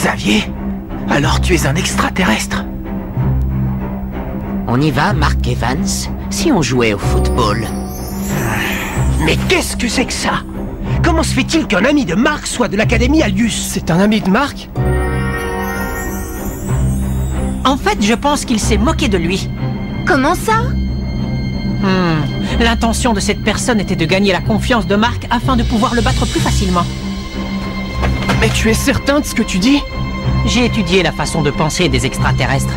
Xavier? Alors tu es un extraterrestre? On y va, Mark Evans, si on jouait au football. Mais qu'est-ce que c'est que ça? Comment se fait-il qu'un ami de Mark soit de l'Académie Alius? C'est un ami de Mark? En fait, je pense qu'il s'est moqué de lui. Comment ça? L'intention de cette personne était de gagner la confiance de Mark afin de pouvoir le battre plus facilement. Mais tu es certain de ce que tu dis? J'ai étudié la façon de penser des extraterrestres.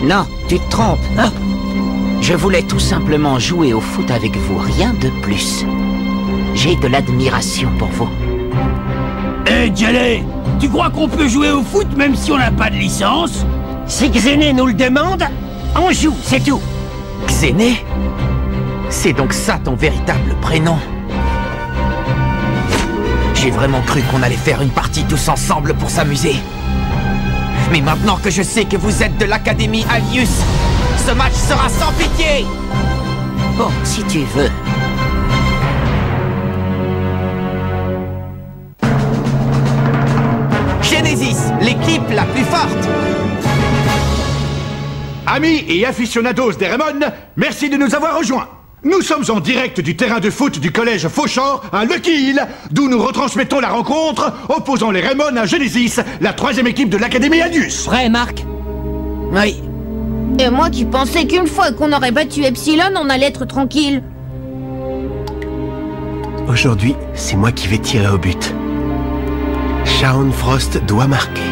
Non, tu te trompes. Hein? Je voulais tout simplement jouer au foot avec vous, rien de plus. J'ai de l'admiration pour vous. Hé, Jelly, tu crois qu'on peut jouer au foot même si on n'a pas de licence? Si Xéné nous le demande, on joue, c'est tout. Xéné? C'est donc ça ton véritable prénom? J'ai vraiment cru qu'on allait faire une partie tous ensemble pour s'amuser. Mais maintenant que je sais que vous êtes de l'Académie Alius, ce match sera sans pitié! Bon, si tu veux. Genesis, l'équipe la plus forte! Amis et aficionados des Raymond, merci de nous avoir rejoints. Nous sommes en direct du terrain de foot du collège Fauchant à Lucky Hill, d'où nous retransmettons la rencontre opposant les Raymond à Genesis, la 3e équipe de l'Académie Alius. Prêt, Mark? Oui. Et moi qui pensais qu'une fois qu'on aurait battu Epsilon, on allait être tranquille. Aujourd'hui, c'est moi qui vais tirer au but. Shaun Frost doit marquer.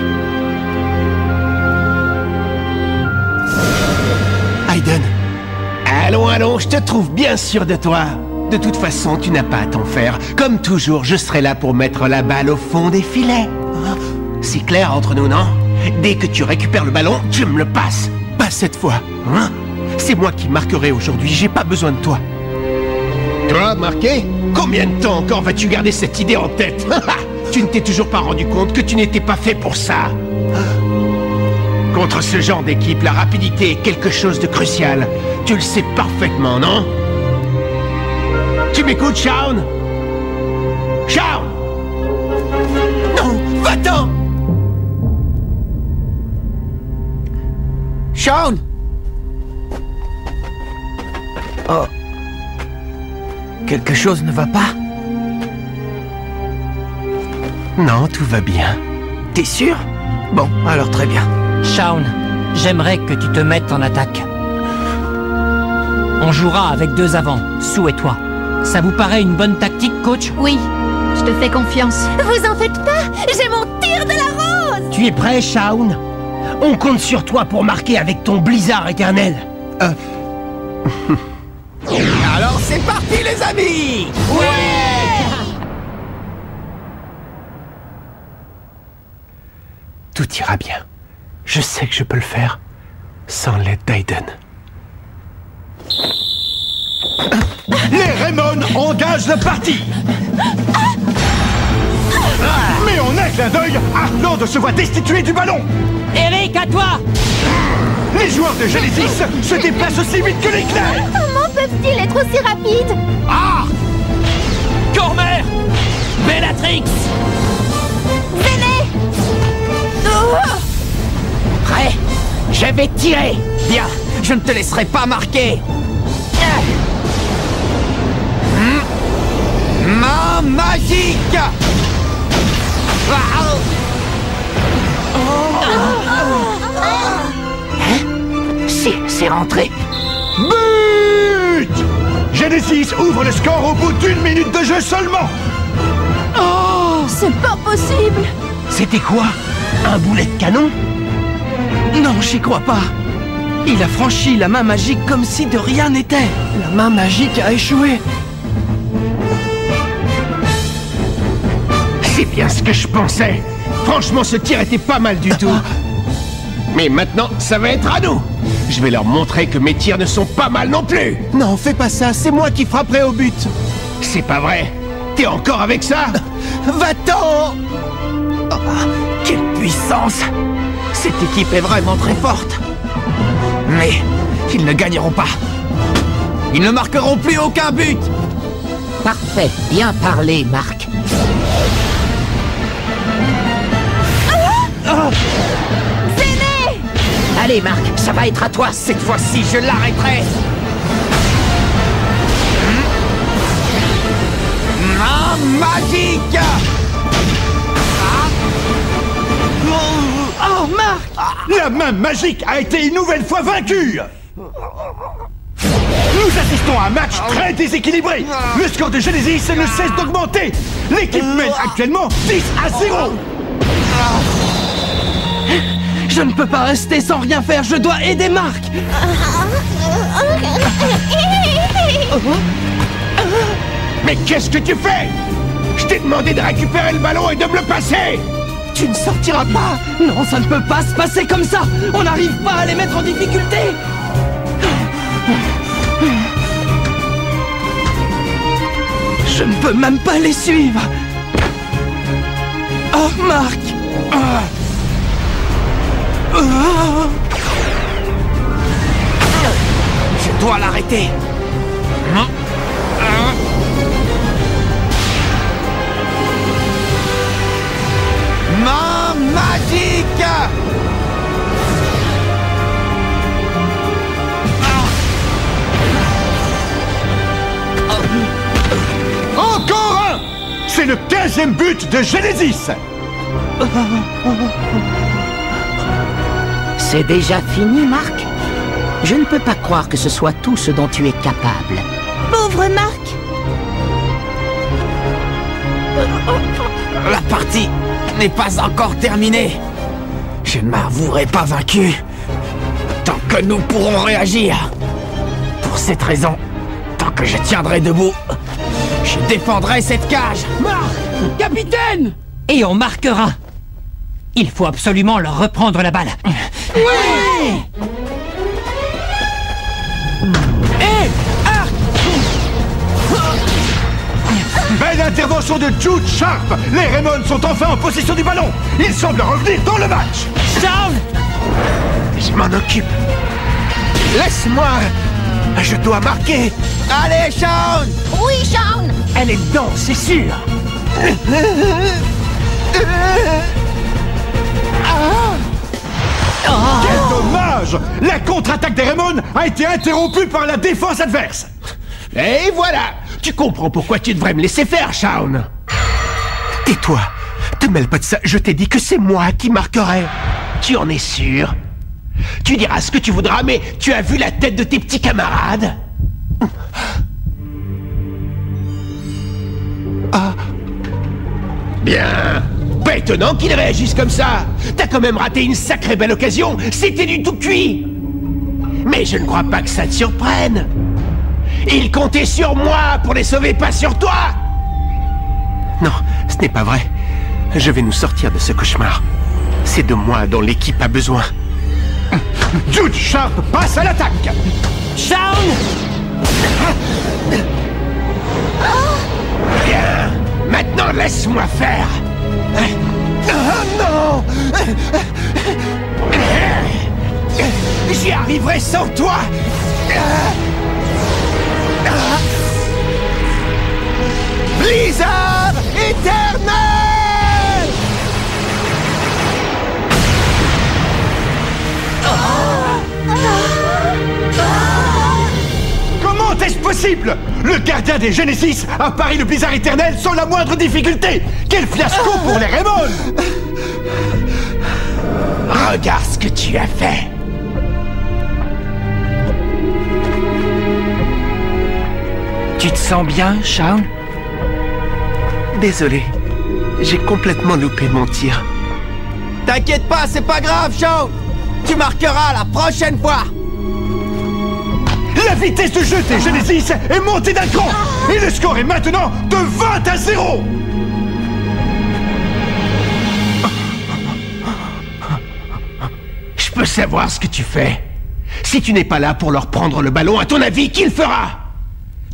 Aiden. Allons, allons, je te trouve bien sûr de toi. De toute façon, tu n'as pas à t'en faire. Comme toujours, je serai là pour mettre la balle au fond des filets. C'est clair entre nous, non? Dès que tu récupères le ballon, tu me le passes. Pas cette fois. Hein? C'est moi qui marquerai aujourd'hui, j'ai pas besoin de toi. Toi, marquer? Combien de temps encore vas-tu garder cette idée en tête? Tu ne t'es toujours pas rendu compte que tu n'étais pas fait pour ça. Contre ce genre d'équipe, la rapidité est quelque chose de crucial. Tu le sais parfaitement, non? Tu m'écoutes, Shaun? Shaun! Non, va-t'en! Shaun! Oh. Quelque chose ne va pas? Non, tout va bien. T'es sûr? Bon, alors très bien. Shaun, j'aimerais que tu te mettes en attaque. On jouera avec 2 avants, Sue et toi. Ça vous paraît une bonne tactique, coach? Oui, je te fais confiance. Vous en faites pas, j'ai mon tir de la rose. Tu es prêt, Shaun? On compte sur toi pour marquer avec ton blizzard éternel. Alors c'est parti, les amis! Ouais! Tout ira bien. Je sais que je peux le faire sans l'aide d'Aiden. Les Raymond engagent la partie. Mais en un clin d'œil, Heartland se voit destitué du ballon. Eric, à toi! Les joueurs de Genesis se déplacent aussi vite que l'éclair. Comment peuvent-ils être aussi rapides? Ah! Cormer! Bellatrix! Zéné! Prêt? Je vais tirer. Bien, je ne te laisserai pas marquer. Main magique! C'est rentré. But! Genesis ouvre le score au bout d'1 minute de jeu seulement. Oh, c'est pas possible! C'était quoi? Un boulet de canon? Non, j'y crois pas. Il a franchi la main magique comme si de rien n'était. La main magique a échoué. C'est bien ce que je pensais. Franchement, ce tir était pas mal du tout. Mais maintenant, ça va être à nous. Je vais leur montrer que mes tirs ne sont pas mal non plus. Non, fais pas ça, c'est moi qui frapperai au but. C'est pas vrai. T'es encore avec ça? Va-t'en! Oh, quelle puissance! Cette équipe est vraiment très forte. Mais ils ne gagneront pas. Ils ne marqueront plus aucun but. Parfait, bien parlé, Mark. Allez, Marc, ça va être à toi. Cette fois-ci, je l'arrêterai. Main magique. Oh, Marc! La main magique a été une nouvelle fois vaincue. Nous assistons à un match très déséquilibré. Le score de Genesis ne cesse d'augmenter. L'équipe mène actuellement 10-0. Je ne peux pas rester sans rien faire, je dois aider Marc! Mais qu'est-ce que tu fais? Je t'ai demandé de récupérer le ballon et de me le passer! Tu ne sortiras pas! Non, ça ne peut pas se passer comme ça! On n'arrive pas à les mettre en difficulté! Je ne peux même pas les suivre! Oh, Marc! Je dois l'arrêter. Main magique. Encore un. C'est le 15e but de Genesis. C'est déjà fini, Marc? Je ne peux pas croire que ce soit tout ce dont tu es capable. Pauvre Marc! La partie n'est pas encore terminée. Je ne m'avouerai pas vaincu tant que nous pourrons réagir. Pour cette raison, tant que je tiendrai debout, je défendrai cette cage. Marc! Capitaine! Et on marquera! Il faut absolument leur reprendre la balle. Oui! Belle intervention de Jude Sharp. Les Raymond sont enfin en possession du ballon. Ils semblent revenir dans le match. Shaun! Je m'en occupe. Laisse-moi. Je dois marquer. Allez, Shaun! Oui, Shaun! Elle est dedans, c'est sûr. Quel dommage. La contre-attaque des Raymond a été interrompue par la défense adverse. Et voilà. Tu comprends pourquoi tu devrais me laisser faire, Shaun. Tais-toi. Te mêle pas de ça. Je t'ai dit que c'est moi qui marquerai. Tu en es sûr? Tu diras ce que tu voudras, mais tu as vu la tête de tes petits camarades? Ah. Bien. Pas étonnant qu'ils réagissent comme ça. T'as quand même raté une sacrée belle occasion. C'était du tout cuit. Mais je ne crois pas que ça te surprenne. Ils comptaient sur moi pour les sauver, pas sur toi. Non, ce n'est pas vrai. Je vais nous sortir de ce cauchemar. C'est de moi dont l'équipe a besoin. Jude Sharp passe à l'attaque. Shaun! Bien. Maintenant, laisse-moi faire. Oh non. J'y arriverai sans toi. Blizzard éternel! Comment est-ce possible? Le gardien des Genesis a pari le blizzard éternel sans la moindre difficulté. Quel fiasco pour les Raymond! Regarde ce que tu as fait. Tu te sens bien, Shaun? Désolé, j'ai complètement loupé mon tir. T'inquiète pas, c'est pas grave, Shaun! Tu marqueras la prochaine fois! La vitesse de jeu des Genesis est montée d'un cran. Et le score est maintenant de 20-0. Je peux savoir ce que tu fais. Si tu n'es pas là pour leur prendre le ballon, à ton avis, qui le fera?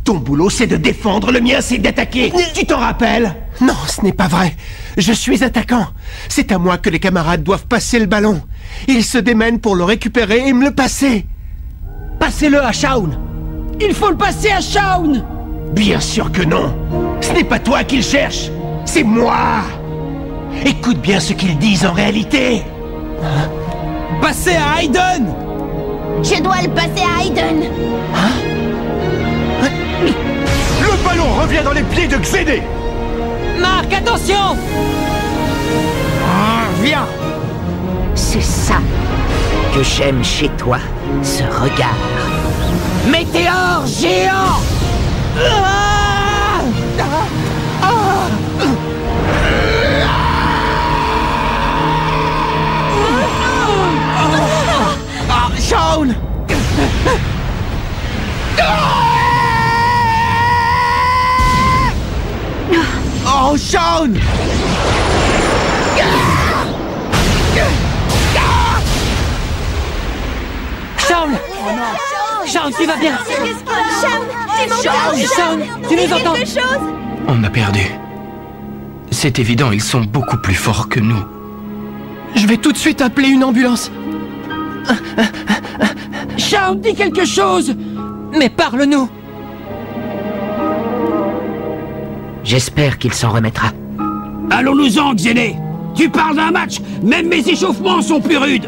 Ton boulot, c'est de défendre, le mien, c'est d'attaquer. Tu t'en rappelles? Non, ce n'est pas vrai. Je suis attaquant. C'est à moi que les camarades doivent passer le ballon. Ils se démènent pour le récupérer et me le passer. Passez-le à Shaun! Il faut le passer à Shaun! Bien sûr que non. Ce n'est pas toi qu'ils cherchent. C'est moi. Écoute bien ce qu'ils disent en réalité. Passez à Aiden! Je dois le passer à Aiden. Le ballon revient dans les pieds de Xéné. Marc, attention! Viens! C'est ça que j'aime chez toi, ce regard. Météore géant! Shaun! Oh, Shaun! Shaun! Shaun, tu vas bien? Shaun, tu nous entends? On a perdu. C'est évident, ils sont beaucoup plus forts que nous. Je vais tout de suite appeler une ambulance. Shaun, dis quelque chose! Mais parle-nous! J'espère qu'il s'en remettra. Allons-nous-en, Xéné! Tu parles d'un match! Même mes échauffements sont plus rudes!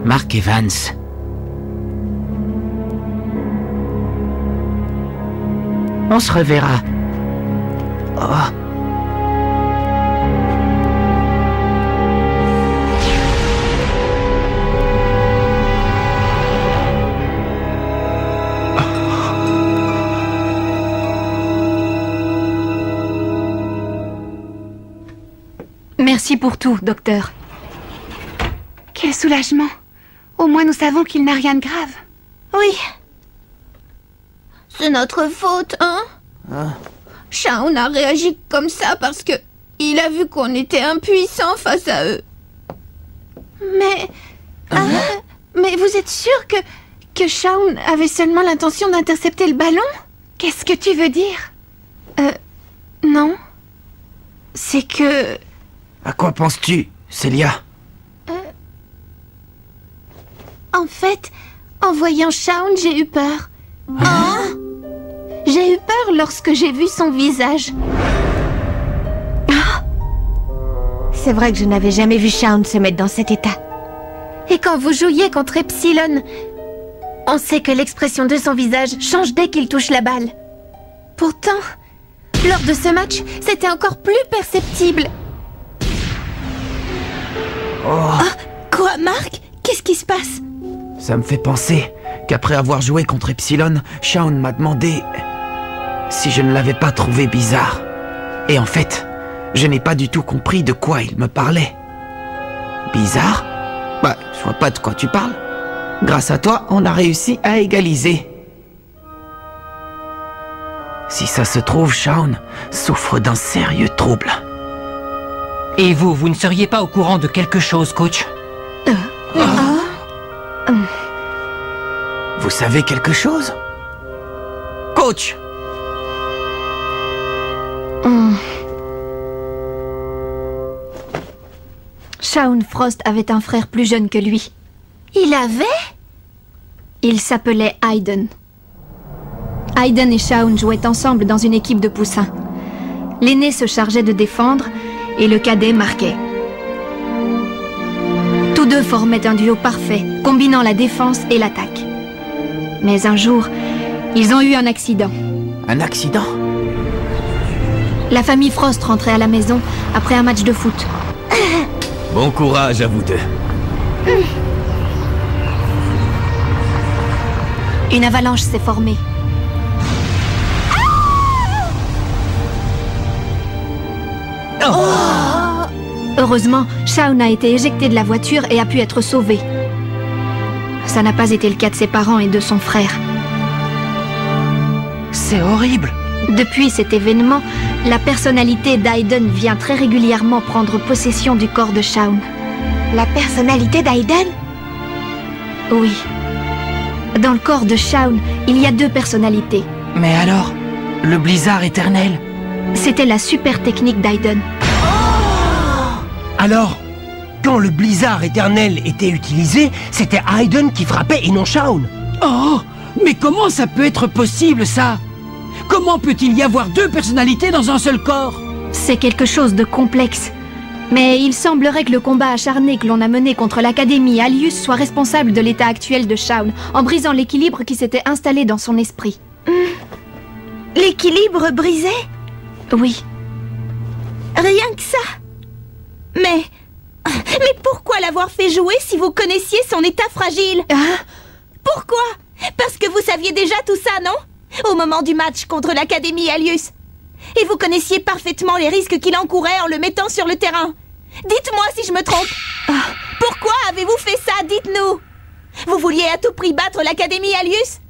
Mark Evans. On se reverra. Oh. Merci pour tout, docteur. Quel soulagement. Au moins nous savons qu'il n'a rien de grave. Oui. C'est notre faute, hein? Shaun a réagi comme ça parce que il a vu qu'on était impuissants face à eux. Mais... mais vous êtes sûr que Shaun avait seulement l'intention d'intercepter le ballon? Qu'est-ce que tu veux dire? Non. C'est que... À quoi penses-tu, Célia? En fait, en voyant Shaun, j'ai eu peur. J'ai eu peur lorsque j'ai vu son visage. C'est vrai que je n'avais jamais vu Shaun se mettre dans cet état. Et quand vous jouiez contre Epsilon, on sait que l'expression de son visage change dès qu'il touche la balle. Pourtant, lors de ce match, c'était encore plus perceptible. Quoi, Marc? Qu'est-ce qui se passe? Ça me fait penser qu'après avoir joué contre Epsilon, Shaun m'a demandé si je ne l'avais pas trouvé bizarre. Et en fait, je n'ai pas du tout compris de quoi il me parlait. Bizarre? Bah, je vois pas de quoi tu parles. Grâce à toi, on a réussi à égaliser. Si ça se trouve, Shaun souffre d'un sérieux trouble. Et vous ne seriez pas au courant de quelque chose, coach? Vous savez quelque chose? Coach! Shaun Frost avait un frère plus jeune que lui. Il avait? Il s'appelait Aiden. Aiden et Shaun jouaient ensemble dans une équipe de poussins. L'aîné se chargeait de défendre et le cadet marquait. Tous deux formaient un duo parfait, combinant la défense et l'attaque. Mais un jour, ils ont eu un accident. Un accident? La famille Frost rentrait à la maison après un match de foot. Bon courage à vous deux. Une avalanche s'est formée. Heureusement, Shaun a été éjecté de la voiture et a pu être sauvé. Ça n'a pas été le cas de ses parents et de son frère. C'est horrible. Depuis cet événement, la personnalité d'Aiden vient très régulièrement prendre possession du corps de Shaun. La personnalité d'Aiden? Oui. Dans le corps de Shaun, il y a deux personnalités. Mais alors, le blizzard éternel? C'était la super technique d'Aiden. Alors, quand le blizzard éternel était utilisé, c'était Aiden qui frappait et non Shaun. Oh! Mais comment ça peut être possible, ça? Comment peut-il y avoir deux personnalités dans un seul corps? C'est quelque chose de complexe. Mais il semblerait que le combat acharné que l'on a mené contre l'Académie Alius soit responsable de l'état actuel de Shaun, en brisant l'équilibre qui s'était installé dans son esprit. L'équilibre brisé? Oui. Rien que ça? Mais pourquoi l'avoir fait jouer si vous connaissiez son état fragile? Pourquoi? Parce que vous saviez déjà tout ça, non? Au moment du match contre l'Académie Alius. Et vous connaissiez parfaitement les risques qu'il encourait en le mettant sur le terrain. Dites-moi si je me trompe. Pourquoi avez-vous fait ça? Dites-nous. Vous vouliez à tout prix battre l'Académie Alius?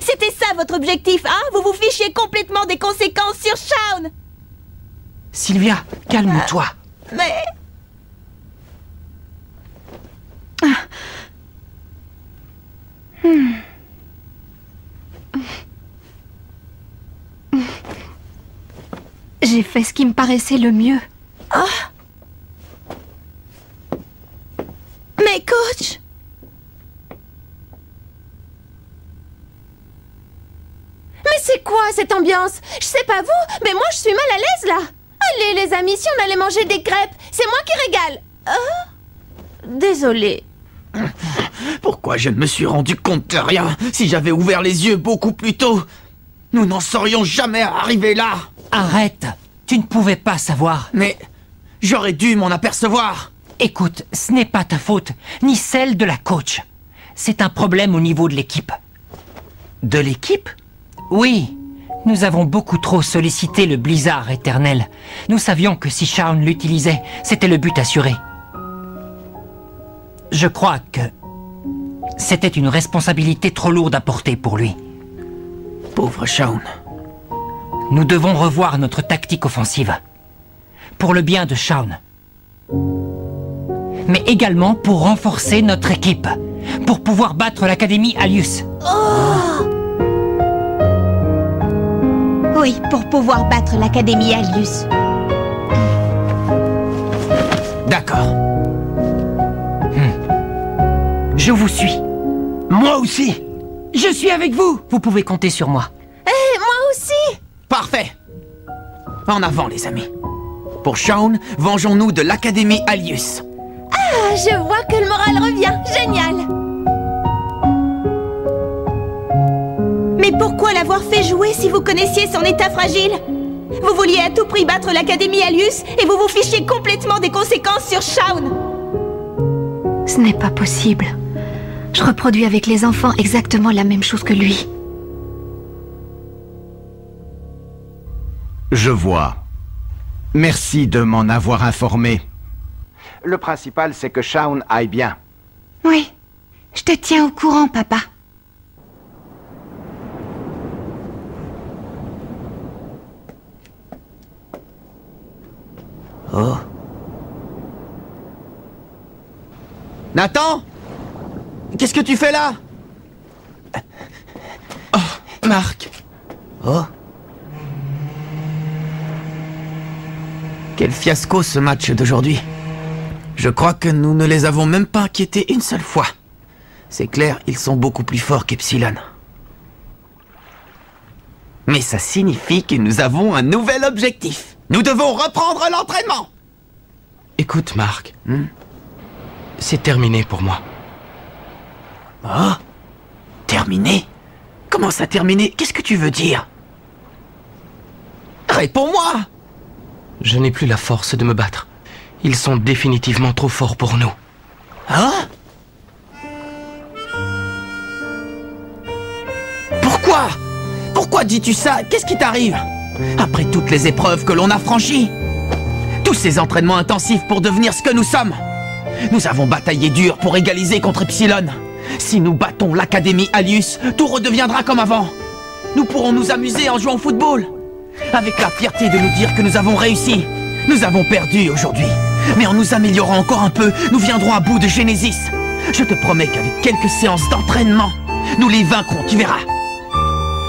C'était ça votre objectif, hein? Vous vous fichiez complètement des conséquences sur Shaun. Sylvia, calme-toi. Mais... J'ai fait ce qui me paraissait le mieux. Mais coach... Mais c'est quoi cette ambiance? Je sais pas vous, mais moi je suis mal à l'aise là. Allez les amis, si on allait manger des crêpes, c'est moi qui régale. Désolée. Pourquoi je ne me suis rendu compte de rien? Si j'avais ouvert les yeux beaucoup plus tôt, nous n'en serions jamais arrivés là. Arrête! Tu ne pouvais pas savoir. Mais j'aurais dû m'en apercevoir. Écoute, ce n'est pas ta faute, ni celle de la coach. C'est un problème au niveau de l'équipe. De l'équipe? Oui, nous avons beaucoup trop sollicité le blizzard éternel. Nous savions que si Shaun l'utilisait, c'était le but assuré. Je crois que c'était une responsabilité trop lourde à porter pour lui. Pauvre Shaun. Nous devons revoir notre tactique offensive. Pour le bien de Shaun. Mais également pour renforcer notre équipe. Pour pouvoir battre l'Académie Alius. Oui, pour pouvoir battre l'Académie Alius. D'accord. Je vous suis. Moi aussi. Je suis avec vous. Vous pouvez compter sur moi. Moi aussi. Parfait. En avant, les amis. Pour Shaun, vengeons-nous de l'Académie Alius. Je vois que le moral revient. Génial. Mais pourquoi l'avoir fait jouer si vous connaissiez son état fragile? Vous vouliez à tout prix battre l'Académie Alius et vous vous fichiez complètement des conséquences sur Shaun. Ce n'est pas possible. Je reproduis avec les enfants exactement la même chose que lui. Je vois. Merci de m'en avoir informé. Le principal, c'est que Shaun aille bien. Oui, je te tiens au courant, papa. Oh. Nathan? Qu'est-ce que tu fais là? Oh, Marc. Oh. Quel fiasco ce match d'aujourd'hui. Je crois que nous ne les avons même pas inquiétés une seule fois. C'est clair, ils sont beaucoup plus forts qu'Epsilon. Mais ça signifie que nous avons un nouvel objectif. Nous devons reprendre l'entraînement. Écoute, Marc. C'est terminé pour moi. Oh? Terminé? Comment ça terminé? Qu'est-ce que tu veux dire? Réponds-moi! Je n'ai plus la force de me battre. Ils sont définitivement trop forts pour nous. Hein? Pourquoi? Pourquoi dis-tu ça? Qu'est-ce qui t'arrive? Après toutes les épreuves que l'on a franchies? Tous ces entraînements intensifs pour devenir ce que nous sommes? Nous avons bataillé dur pour égaliser contre Epsilon. Si nous battons l'Académie Alius, tout redeviendra comme avant. Nous pourrons nous amuser en jouant au football. Avec la fierté de nous dire que nous avons réussi. Nous avons perdu aujourd'hui. Mais en nous améliorant encore un peu, nous viendrons à bout de Genesis. Je te promets qu'avec quelques séances d'entraînement, nous les vaincrons, tu verras.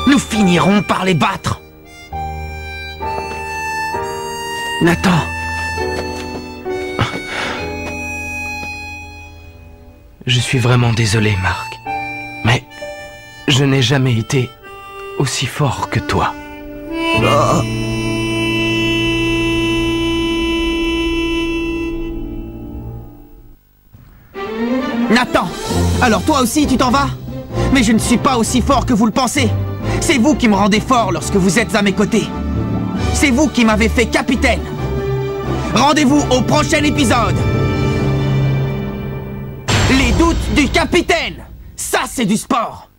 Nous finirons par les battre. Nathan. Je suis vraiment désolé, Marc. Mais je n'ai jamais été aussi fort que toi. Nathan! Alors toi aussi tu t'en vas? Mais je ne suis pas aussi fort que vous le pensez. C'est vous qui me rendez fort lorsque vous êtes à mes côtés. C'est vous qui m'avez fait capitaine. Rendez-vous au prochain épisode. Les doutes du capitaine. Ça c'est du sport.